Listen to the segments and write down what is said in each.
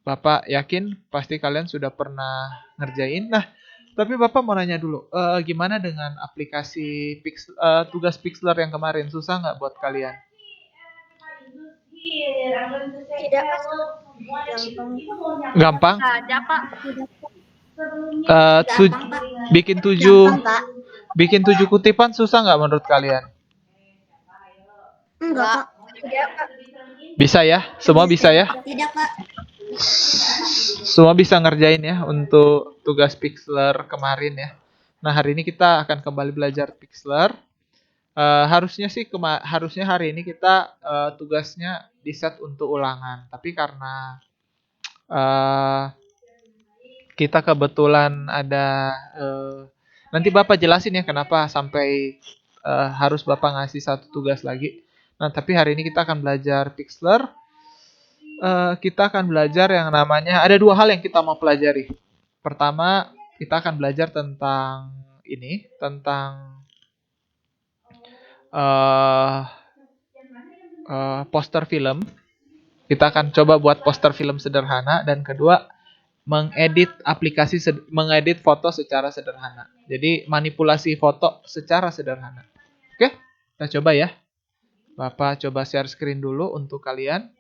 Bapak yakin pasti kalian sudah pernah ngerjain. Nah, tapi Bapak mau nanya dulu, gimana dengan aplikasi tugas Pixlr yang kemarin? Susah nggak buat kalian? Tidak, Pak. Gampang? Ada, Pak. Gampang, Pak. Bikin tujuh, Gampang, Pak. bikin 7 kutipan susah nggak menurut kalian? Enggak, Pak. Tidak, Pak. Bisa ya? Semua bisa ya? Tidak, Pak. Semua bisa ngerjain ya untuk tugas Pixlr kemarin ya. Nah, hari ini kita akan kembali belajar Pixlr. Harusnya hari ini kita tugasnya di set untuk ulangan. Tapi karena eh, kita kebetulan ada nanti Bapak jelasin ya kenapa sampai harus Bapak ngasih satu tugas lagi. Nah, tapi hari ini kita akan belajar Pixlr. Kita akan belajar yang namanya ada 2 hal yang kita mau pelajari. Pertama, kita akan belajar tentang tentang poster film. Kita akan coba buat poster film sederhana, dan kedua, mengedit foto secara sederhana. Jadi manipulasi foto secara sederhana. Oke, kita coba ya. Bapak coba share screen dulu untuk kalian.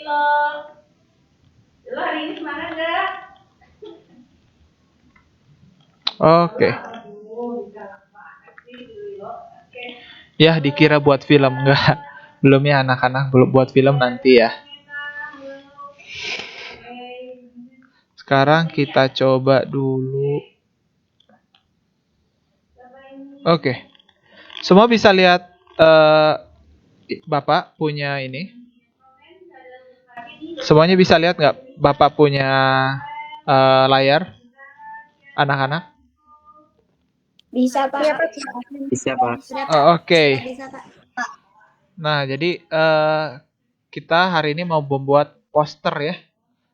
Lo hari ini semangat gak? Oke. Ya, dikira buat film. Enggak. Belum ya anak-anak, belum buat film nanti ya. Sekarang kita coba dulu. Oke. Semua bisa lihat Bapak punya ini? Semuanya bisa lihat nggak Bapak punya layar? Anak-anak? Bisa, Pak. Bisa, Pak. Oke. Bisa, Pak. Nah, jadi kita hari ini mau membuat poster ya.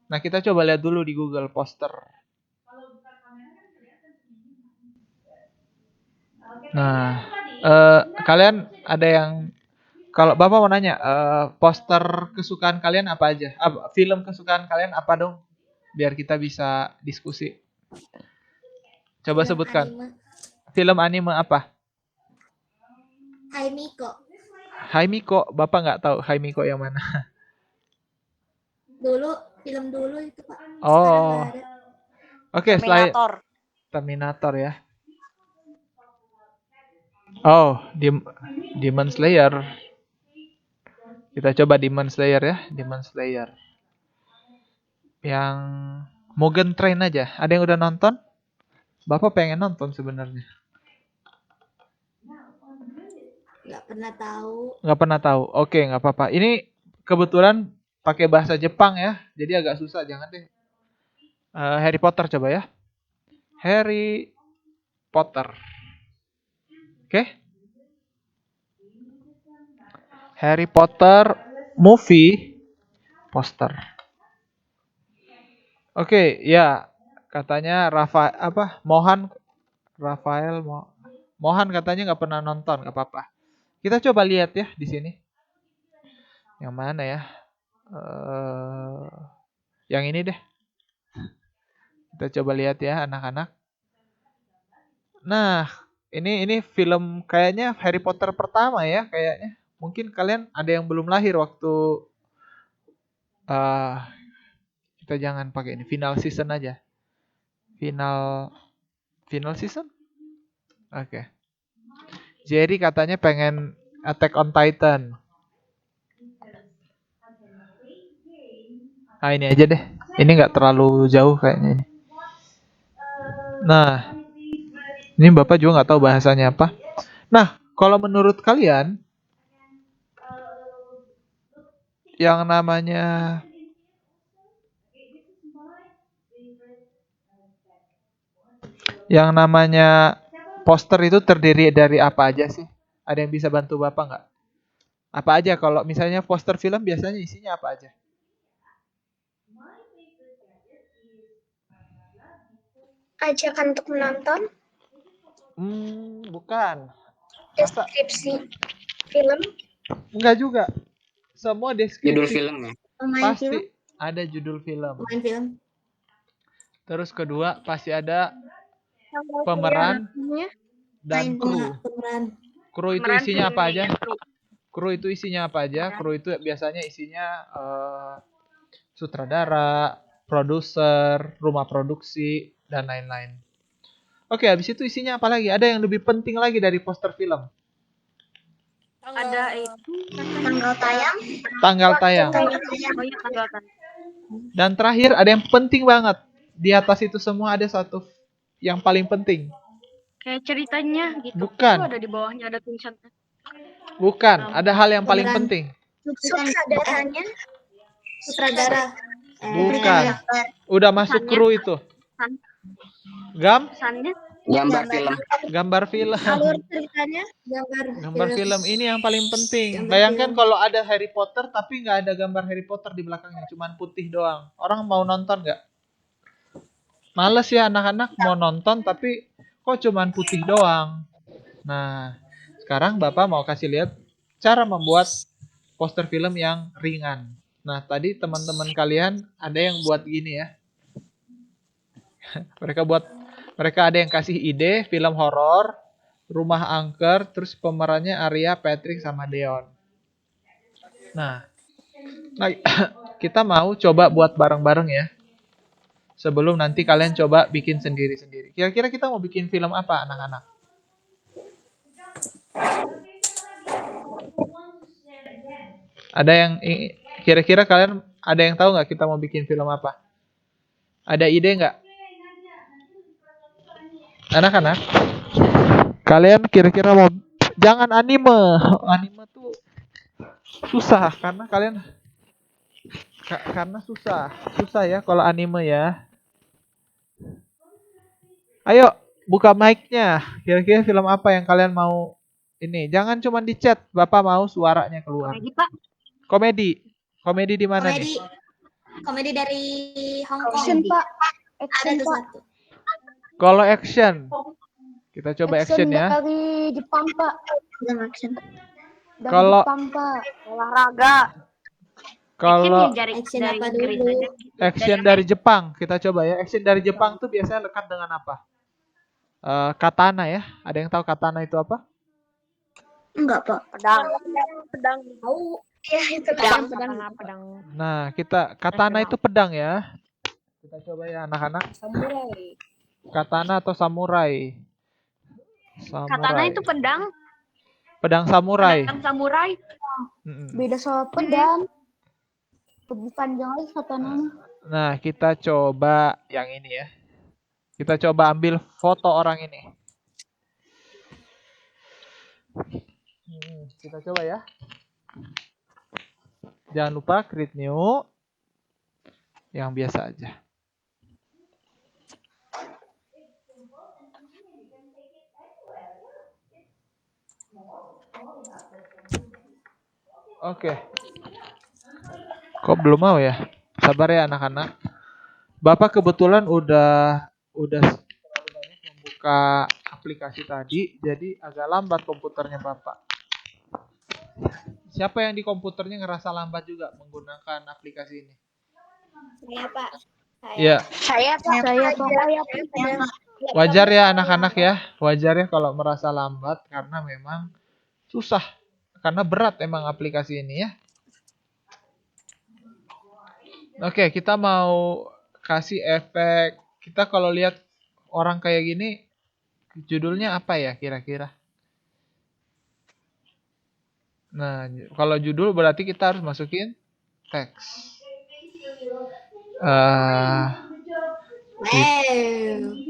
Nah, kita coba lihat dulu di Google poster. Nah, kalian ada yang, kalau Bapak mau nanya, poster kesukaan kalian apa aja? Film kesukaan kalian apa dong? Biar kita bisa diskusi. Coba Film sebutkan. anime. Film anime apa? Hai Miko. Hai Miko. Bapak nggak tahu Hai Miko yang mana? Film dulu itu, Pak. Oh. Sekarang nggak ada. Oke, selain Terminator ya. Oh, Demon Slayer. Kita coba Demon Slayer ya, Demon Slayer. Yang Mugen Train aja. Ada yang udah nonton? Bapak pengen nonton sebenarnya. Nggak pernah tahu. Nggak pernah tahu. Oke, nggak apa-apa. Ini kebetulan pakai bahasa Jepang ya, jadi agak susah. Jangan deh. Harry Potter coba ya. Harry Potter. Oke. Harry Potter movie poster. Oke, ya. Katanya Mohan katanya nggak pernah nonton, nggak apa-apa. Kita coba lihat ya di sini. Yang mana ya? Yang ini deh. Kita coba lihat ya anak-anak. Nah, ini film kayaknya Harry Potter pertama ya kayaknya. Mungkin kalian ada yang belum lahir waktu kita jangan pakai ini, final season aja. Final season? Oke. Jerry katanya pengen Attack on Titan. Nah, ini aja deh. Ini nggak terlalu jauh kayaknya ini. Nah, ini Bapak juga nggak tahu bahasanya apa. Nah, kalau menurut kalian, yang namanya poster itu terdiri dari apa aja sih? Ada yang bisa bantu Bapak nggak? Apa aja kalau misalnya poster film biasanya isinya apa aja? Ajakan untuk menonton. Bukan. Deskripsi film. Enggak juga. Semua deskripsi. Judul film ya? Pemain film. Pasti ada judul film. Pemain film. Terus kedua pasti ada pemeran dan kru. Pemeran. Kru itu Pemeran isinya apa filmnya aja? ya, kru. Kru itu isinya apa aja? Kru itu biasanya isinya sutradara, produser, rumah produksi, dan lain-lain. Oke, habis itu isinya apa lagi? Ada yang lebih penting lagi dari poster film. Ada itu Tanggal tayang. Tanggal tayang. oh ya tanggal tayang. Dan terakhir ada yang penting banget. Di atas itu semua ada satu yang paling penting. Kayak ceritanya gitu. Bukan. Itu ada di bawahnya ada tulisannya. Bukan, ada hal yang paling Pemeran. penting. Sutradaranya. Sutradara. Bukan. Udah masuk kru itu. Pesannya Gambar film. Alur ceritanya. Gambar film ini yang paling penting. Gambar Bayangkan film. kalau ada Harry Potter tapi nggak ada gambar Harry Potter di belakangnya, cuman putih doang. Orang mau nonton nggak? Males ya anak-anak mau nonton tapi kok cuman putih doang. Nah, sekarang Bapak mau kasih lihat cara membuat poster film yang ringan. Nah, tadi teman-teman kalian ada yang buat gini ya. Mereka ada yang kasih ide film horor, rumah angker, terus pemerannya Arya, Patrick, sama Deon. Nah, kita mau coba buat bareng-bareng ya. Sebelum nanti kalian coba bikin sendiri-sendiri. Kira-kira kita mau bikin film apa anak-anak? Ada yang kira-kira kalian ada yang tahu nggak kita mau bikin film apa? Ada ide nggak? Anak-anak, kalian kira-kira mau jangan anime. Anime tuh susah karena susah ya kalau anime ya. Ayo buka mic-nya. Kira-kira film apa yang kalian mau ini? Jangan cuma di chat, Bapak mau suaranya keluar. Komedi, Pak. Komedi. Komedi di mana nih? Komedi dari Hong Kong. Action, Pak. Ada tuh satu. Kalau action. Kita coba action ya. Dari Jepang, Pak. Action. Kalau Olahraga. kalau Action apa dulu? action dari Jepang, kita coba ya. Action dari Jepang tuh biasanya lekat dengan apa? Katana ya. Ada yang tahu katana itu apa? Enggak, Pak. Pedang. Tahu. Iya, itu pedang. Nah, katana itu pedang ya. Kita coba ya anak-anak. Samurai. Katana atau samurai? Katana itu pedang. Pedang samurai. Pedang samurai. Beda sama pedang. Lebih panjang lagi katananya. Nah, kita coba yang ini ya. Kita coba ambil foto orang ini. Kita coba ya. Jangan lupa create new. Yang biasa aja. Oke. Kok belum mau ya? Sabar ya anak-anak. Bapak kebetulan udah terlalu banyak membuka aplikasi tadi, jadi agak lambat komputernya Bapak. Siapa yang di komputernya ngerasa lambat juga menggunakan aplikasi ini? Saya, Pak. Iya. Saya, Pak. Wajar ya anak-anak ya. Wajar ya kalau merasa lambat karena memang susah. Karena berat emang aplikasi ini ya. Oke, kita mau kasih efek. Kita kalau lihat orang kayak gini, judulnya apa ya kira-kira? Nah, kalau judul berarti kita harus masukin teks.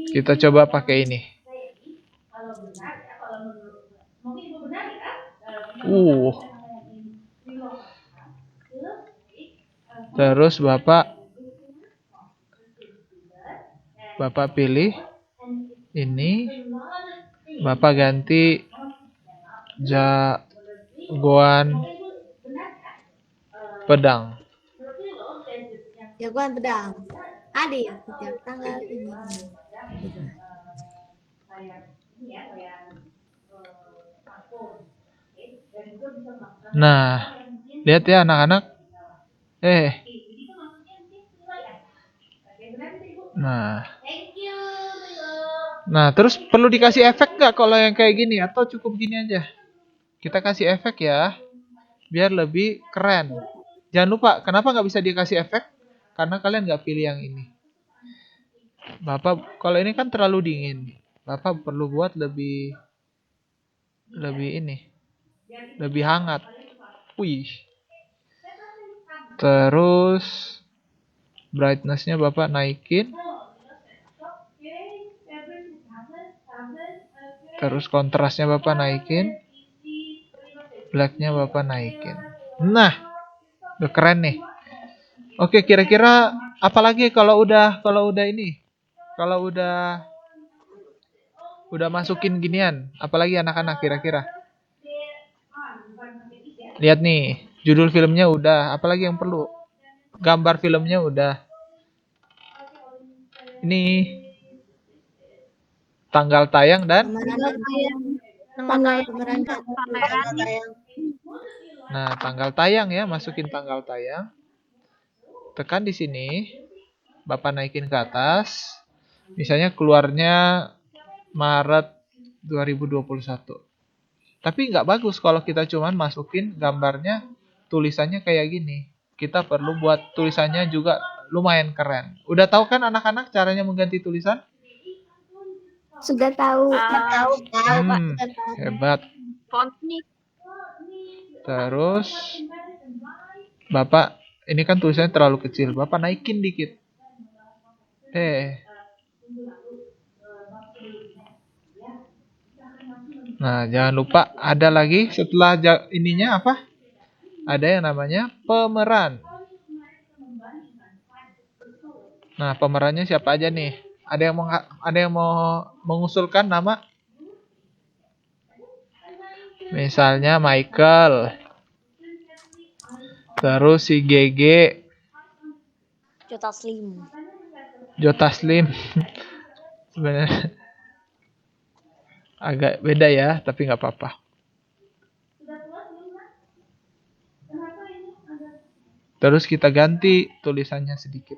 Kita coba pakai ini. Terus Bapak pilih ini. Bapak ganti jagoan pedang. Jagoan pedang. Ada ya setiap tanggal ini. Nah, lihat ya anak-anak. Nah, terus perlu dikasih efek nggak kalau yang kayak gini atau cukup gini aja? Kita kasih efek ya, biar lebih keren. Jangan lupa, kenapa nggak bisa dikasih efek? Karena kalian nggak pilih yang ini. Bapak, kalau ini kan terlalu dingin. Bapak perlu buat lebih ini, lebih hangat. Wih. Terus brightness-nya Bapak naikin. Terus kontrasnya Bapak naikin. Black-nya Bapak naikin. Nah, udah keren nih. Oke, kira-kira apalagi kalau udah ini? Kalau udah masukin ginian, apalagi anak-anak kira-kira? Lihat nih, judul filmnya udah, apalagi yang perlu? Gambar filmnya udah. Ini tanggal tayang dan nah, tanggal tayang ya, masukin tanggal tayang. Tekan di sini, Bapak naikin ke atas. Misalnya keluarnya Maret 2021. Tapi nggak bagus kalau kita cuman masukin gambarnya, tulisannya kayak gini. Kita perlu buat tulisannya juga lumayan keren. Udah tahu kan anak-anak caranya mengganti tulisan? Sudah tahu. Hebat. Font nih. Terus Bapak, ini kan tulisannya terlalu kecil. Bapak naikin dikit. Nah, jangan lupa ada lagi setelah ininya apa? Ada yang namanya pemeran. Nah, pemerannya siapa aja nih? Ada yang mau mengusulkan nama? Misalnya Michael. Terus si GG. Jota Slim. Sebenarnya agak beda ya, tapi nggak apa-apa. Terus kita ganti tulisannya sedikit.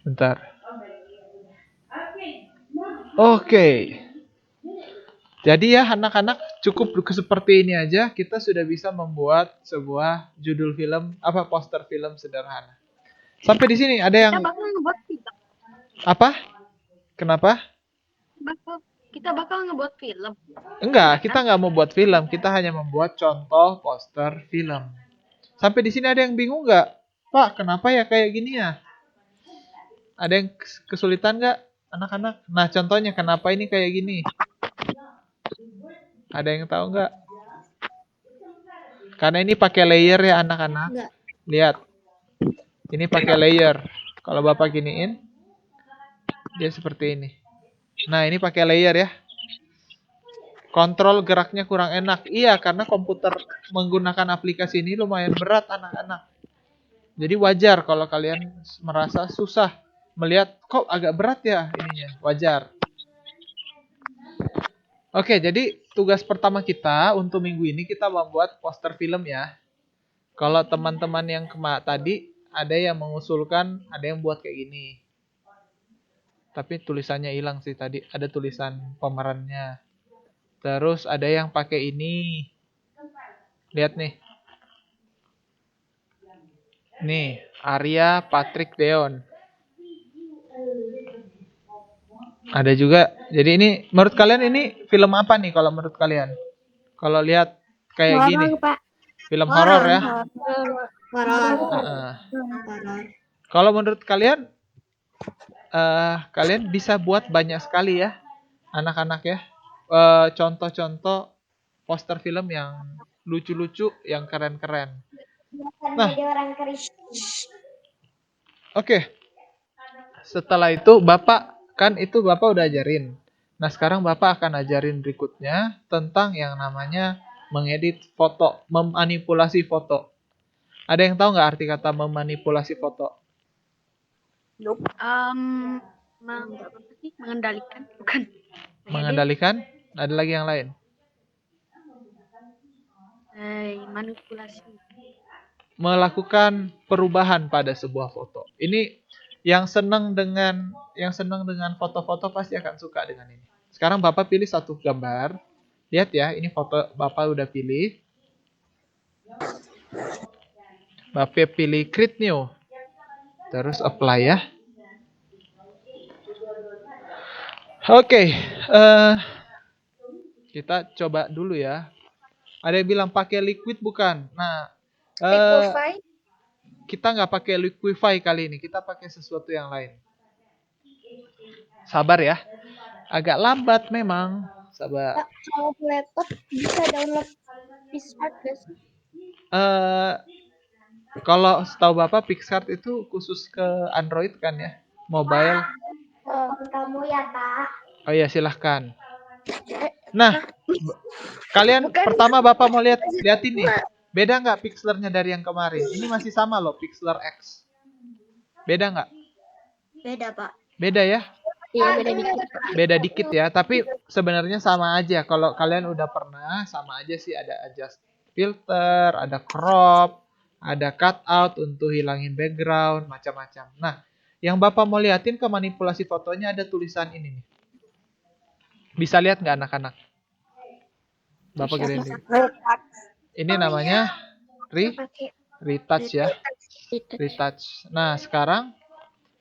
Bentar. Oke. Jadi ya anak-anak, cukup seperti ini aja kita sudah bisa membuat sebuah judul film, poster film sederhana. Sampai di sini ada yang Kita bakal ngebuat film. apa? Kenapa? Kita bakal ngebuat film. Enggak, kita nggak mau buat film, kita hanya membuat contoh poster film. Sampai di sini ada yang bingung nggak? Pak, kenapa ya kayak gini ya? Ada yang kesulitan nggak, anak-anak? Nah, contohnya kenapa ini kayak gini? Ada yang tahu nggak? Karena ini pakai layer ya anak-anak. Lihat, ini pakai layer. Kalau Bapak giniin, dia seperti ini. Nah, ini pakai layer ya. Kontrol geraknya kurang enak. Iya, karena komputer menggunakan aplikasi ini lumayan berat anak-anak. Jadi wajar kalau kalian merasa susah melihat kok agak berat ya ininya. Wajar. Oke, jadi tugas pertama kita untuk minggu ini kita membuat poster film ya. Kalau teman-teman yang tadi ada yang mengusulkan, ada yang buat kayak gini. Tapi tulisannya hilang sih tadi. Ada tulisan pemerannya. Terus ada yang pakai ini. Lihat nih. Nih, Arya Patrick Deon. Ada juga. Jadi ini menurut kalian ini film apa nih kalau menurut kalian? Kalau lihat kayak gini. Pak. Film horor ya. Horor. Kalau menurut kalian kalian bisa buat banyak sekali ya anak-anak ya. Contoh-contoh poster film yang lucu-lucu, yang keren-keren. Nah, oke. Setelah itu Bapak udah ajarin. Nah, sekarang Bapak akan ajarin berikutnya tentang yang namanya mengedit foto, memanipulasi foto. Ada yang tahu nggak arti kata memanipulasi foto? Mengendalikan, bukan. Mengendalikan? Ada lagi yang lain? Manipulasi. Melakukan perubahan pada sebuah foto. Ini yang senang dengan foto-foto pasti akan suka dengan ini. Sekarang Bapak pilih satu gambar. Lihat ya, ini foto Bapak udah pilih. Bapak pilih create new. Terus apply ya. Oke, kita coba dulu ya. Ada yang bilang pakai liquid bukan? Nah, Liquify. kita nggak pakai liquify kali ini. Kita pakai sesuatu yang lain. Sabar ya. Agak lambat memang. Sabar. Kak, kalau laptop bisa download PixArt gak sih? Kalau setahu Bapak PixArt itu khusus ke Android kan ya? Mobile. Kamu ya, Kak. Oh iya, silahkan. Eh, Nah, kalian Bukan. pertama Bapak mau lihat ini. Beda nggak pixelernya dari yang kemarin? Ini masih sama loh, Pixlr X. Beda nggak? Beda, Pak. Beda ya? Iya, beda dikit. Beda dikit ya, tapi sebenarnya sama aja. Kalau kalian udah pernah, sama aja sih, ada adjust filter, ada crop, ada cutout untuk hilangin background, macam-macam. Nah, yang Bapak mau liatin ke manipulasi fotonya ada tulisan ini nih. Bisa lihat nggak anak-anak? Bapak gedein dikit. Ini namanya retouch ya. Retouch. Nah, sekarang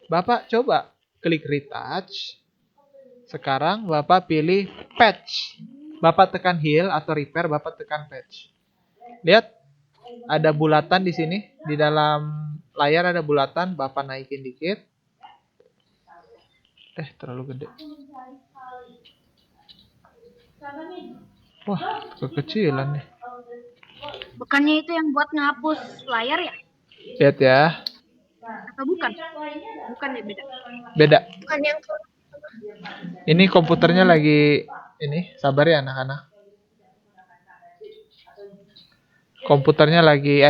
Bapak coba klik retouch. Sekarang Bapak pilih patch. Bapak tekan heal atau repair, Bapak tekan patch. Lihat, ada bulatan di sini. Di dalam layar ada bulatan, Bapak naikin dikit. Terlalu gede. Wah, kekecilan nih. Bukannya itu yang buat ngapus layar ya? Lihat ya. Atau bukan? Bukan ya, beda. Beda. Bukan yang Ini komputernya lagi sabar ya anak-anak. Komputernya lagi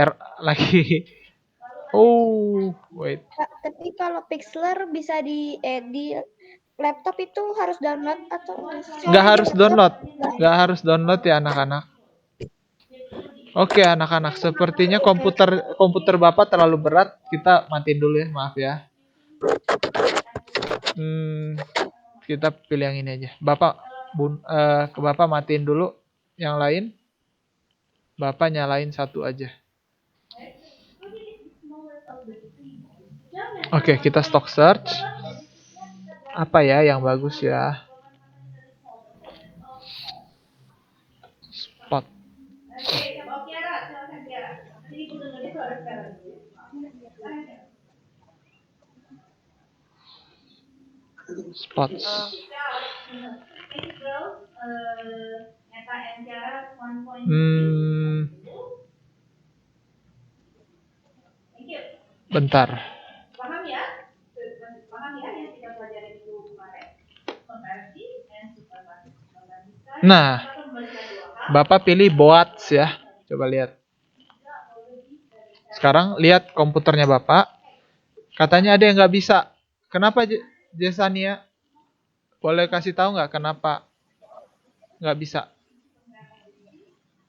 wait. Tapi kalau Pixlr bisa di laptop itu harus download atau Nggak harus download ya anak-anak. Oke anak-anak, sepertinya komputer Bapak terlalu berat. Kita matiin dulu ya, maaf ya. Kita pilih yang ini aja. Bapak matiin dulu yang lain. Bapak nyalain satu aja. Oke, kita stock search. Apa ya yang bagus ya? Spot. Spots. Bentar. Nah, Bapak pilih boats ya. Coba lihat. Sekarang lihat komputernya Bapak. Katanya ada yang nggak bisa. Kenapa Jesania? Boleh kasih tahu nggak kenapa nggak bisa?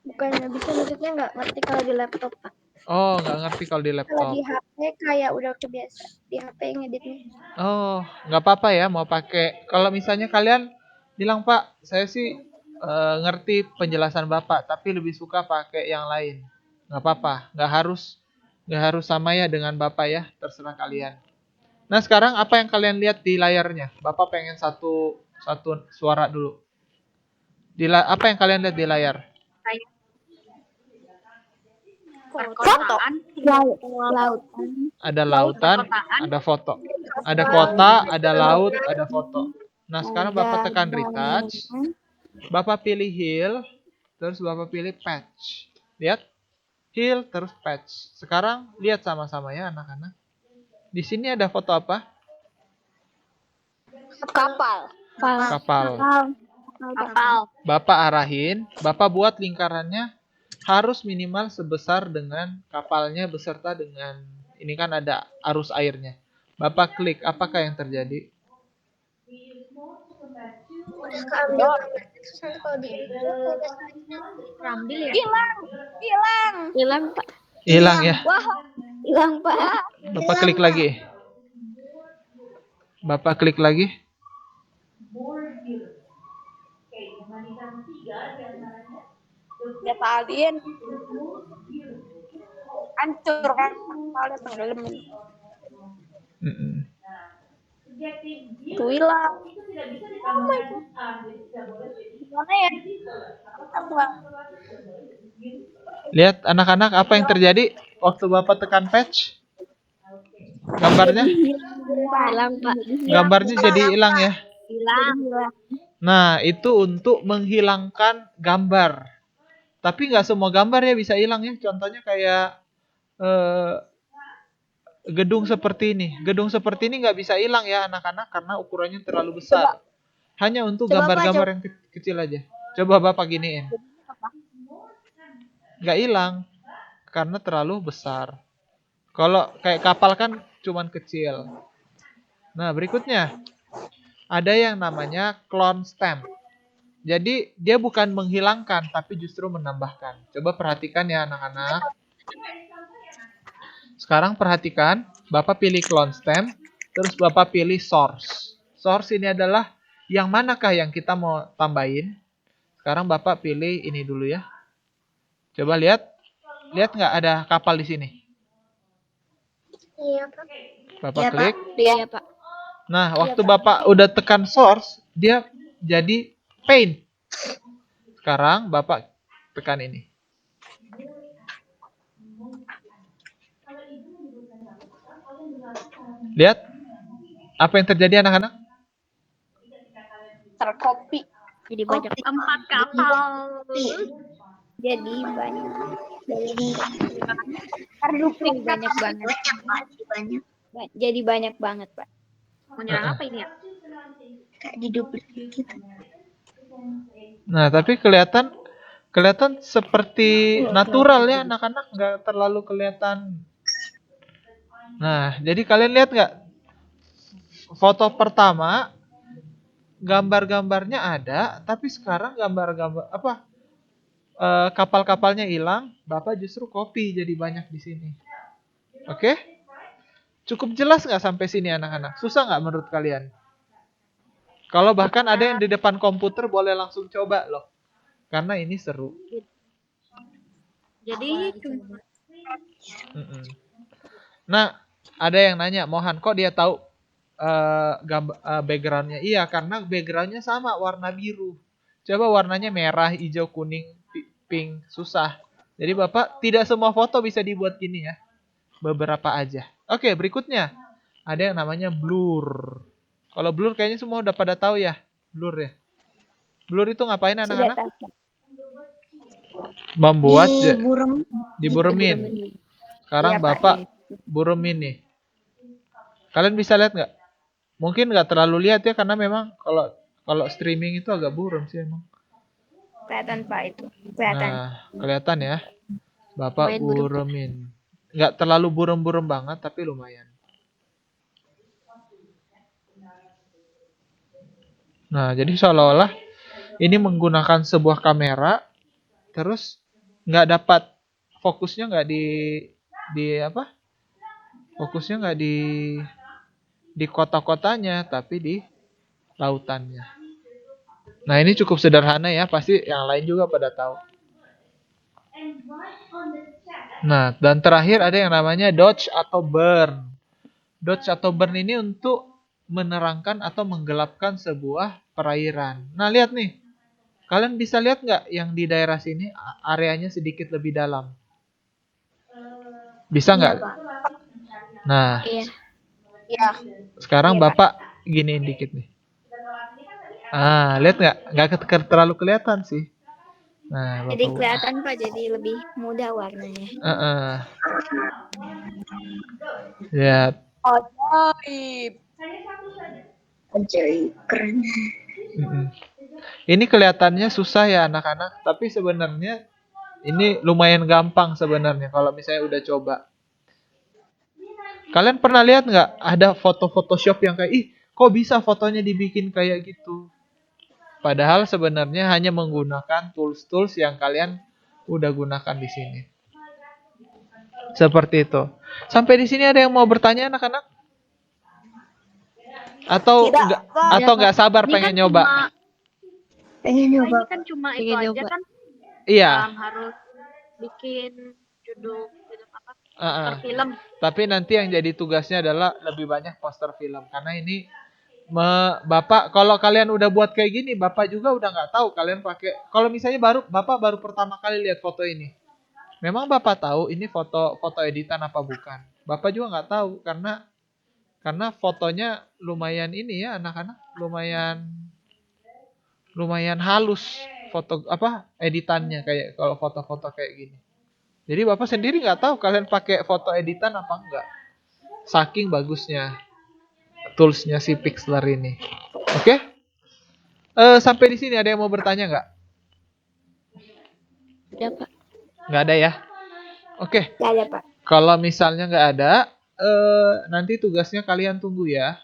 bukan nggak bisa, maksudnya nggak ngerti kalau di laptop, Pak. Oh, nggak ngerti kalau di Kalau laptop. di HP kayak udah kebiasa di HP ngeditnya. Oh, nggak apa-apa ya mau pakai. Kalau misalnya kalian bilang Pak, saya sih ngerti penjelasan Bapak, tapi lebih suka pakai yang lain. Nggak apa-apa, nggak harus sama ya dengan Bapak ya, terserah kalian. Nah sekarang apa yang kalian lihat di layarnya? Bapak pengen satu suara dulu. Apa yang kalian lihat di layar? Perkotaan. Lautan. Ada lautan, ada foto. Ada kota, ada laut, ada foto. Nah sekarang Bapak tekan retouch. Bapak pilih heal, terus Bapak pilih patch. Lihat, heal terus patch. Sekarang lihat sama-sama ya anak-anak. Di sini ada foto apa? Kapal. Bapak arahin, Bapak buat lingkarannya harus minimal sebesar dengan kapalnya beserta dengan ini kan ada arus airnya. Bapak klik, apakah yang terjadi? Udah keambil gambarnya terus nanti kalau diedit ada slide-nya. Rambil ya? Hilang Pak. Hilang ya. Hilang Pak. Bapak klik lagi. Bapak klik lagi. Data alien hancur kan kalau tenggelam Mm-mm. itu hilang. Gimana ya? Aku nggak Lihat anak-anak apa yang terjadi waktu Bapak tekan patch? Gambarnya? Hilang Pak. Gambarnya jadi hilang ya. Hilang. Nah, itu untuk menghilangkan gambar. Tapi nggak semua gambar ya bisa hilang ya. Contohnya kayak eh, gedung seperti ini. Gedung seperti ini nggak bisa hilang ya anak-anak karena ukurannya terlalu besar. Hanya untuk Coba, Pak, gambar-gambar yang kecil aja. Coba Bapak giniin. Nggak hilang karena terlalu besar. Kalau kayak kapal kan cuman kecil. Nah, berikutnya ada yang namanya clone stamp. Jadi dia bukan menghilangkan tapi justru menambahkan. Coba perhatikan ya anak-anak. Sekarang perhatikan, Bapak pilih clone stamp, terus Bapak pilih source. Source ini adalah yang manakah yang kita mau tambahin. Sekarang Bapak pilih ini dulu ya. Coba lihat. Lihat nggak ada kapal di sini? Iya Pak. Bapak klik. Iya Pak. Nah, waktu Bapak udah tekan source, dia jadi paint. Sekarang Bapak tekan ini. Lihat. Apa yang terjadi anak-anak? terkopi. Jadi banyak. 4 kapal. Jadi banyak. Terduplikat. Banyak banget. Jadi banyak banget Pak. Mau nyerang apa ini ya? Kayak diduplikat gitu. Nah, tapi kelihatan seperti natural ya anak-anak, nggak terlalu kelihatan. Nah, jadi kalian lihat nggak foto pertama gambar-gambarnya ada, tapi sekarang gambar-gambar apa kapal-kapalnya hilang, Bapak justru copy jadi banyak di sini. Oke? Cukup jelas nggak sampai sini anak-anak? Susah nggak menurut kalian? Kalau bahkan ada yang di depan komputer boleh langsung coba loh, karena ini seru. Jadi Mm-mm. Nah, ada yang nanya, Mohan, kok dia tahu backgroundnya? Iya, karena backgroundnya sama, warna biru. Coba warnanya merah, hijau, kuning, pink, susah. Jadi Bapak, tidak semua foto bisa dibuat gini ya. Beberapa aja. Oke, berikutnya. Ada yang namanya blur. Kalau blur kayaknya semua udah pada tahu ya. Blur ya. Blur itu ngapain anak-anak? Membuat diburemin. Sekarang Bapak buremin nih. Kalian bisa lihat nggak? Mungkin nggak terlalu lihat ya karena memang kalau streaming itu agak buram sih emang. Kelihatan Pak itu. Kelihatan. Nah, kelihatan ya. Bapak buremin. Nggak terlalu buram-buram banget tapi lumayan. Nah, jadi seolah-olah ini menggunakan sebuah kamera terus nggak dapat fokusnya nggak di apa? Fokusnya nggak di kota-kotanya tapi di lautannya. Nah, ini cukup sederhana ya, pasti yang lain juga pada tahu. Nah, dan terakhir ada yang namanya dodge atau burn. Dodge atau burn ini untuk menerangkan atau menggelapkan sebuah perairan. Nah, lihat nih. Kalian bisa lihat nggak yang di daerah sini areanya sedikit lebih dalam? Bisa nggak? Nah, Ya. sekarang Bapak giniin dikit nih. Lihat nggak? Nggak terlalu kelihatan sih. Nah, Jadi Bapak. kelihatan Pak, jadi lebih mudah warnanya. Lihat. Ajaib. Ajaib, keren. Ini kelihatannya susah ya anak-anak, tapi sebenarnya ini lumayan gampang sebenarnya kalau misalnya udah coba. Kalian pernah lihat nggak ada foto Photoshop yang kayak, ih kok bisa fotonya dibikin kayak gitu? Padahal sebenarnya hanya menggunakan tools-tools yang kalian udah gunakan di sini. Seperti itu. Sampai di sini ada yang mau bertanya anak-anak? Atau Tidak, enggak Pak. atau nggak sabar Ini pengen kan nyoba? Pengen Ini nyoba. kan cuma itu Pengen aja nyoba. kan, Iya. harus bikin judul film apa? Heeh. Per film. Tapi nanti yang jadi tugasnya adalah lebih banyak poster film karena ini Bapak kalau kalian udah buat kayak gini, Bapak juga udah nggak tahu kalian pakai. Kalau misalnya Bapak baru pertama kali lihat foto ini, memang Bapak tahu ini foto editan apa bukan? Bapak juga nggak tahu karena fotonya lumayan ini ya anak-anak, lumayan halus foto apa editannya kayak kalau foto-foto kayak gini. Jadi Bapak sendiri nggak tahu kalian pakai foto editan apa enggak. Saking bagusnya toolsnya si Pixlr ini. Oke? Sampai di sini ada yang mau bertanya nggak? Ada, Pak. Nggak ada ya? Oke. Nggak ada, Pak. Kalau misalnya nggak ada, nanti tugasnya kalian tunggu ya.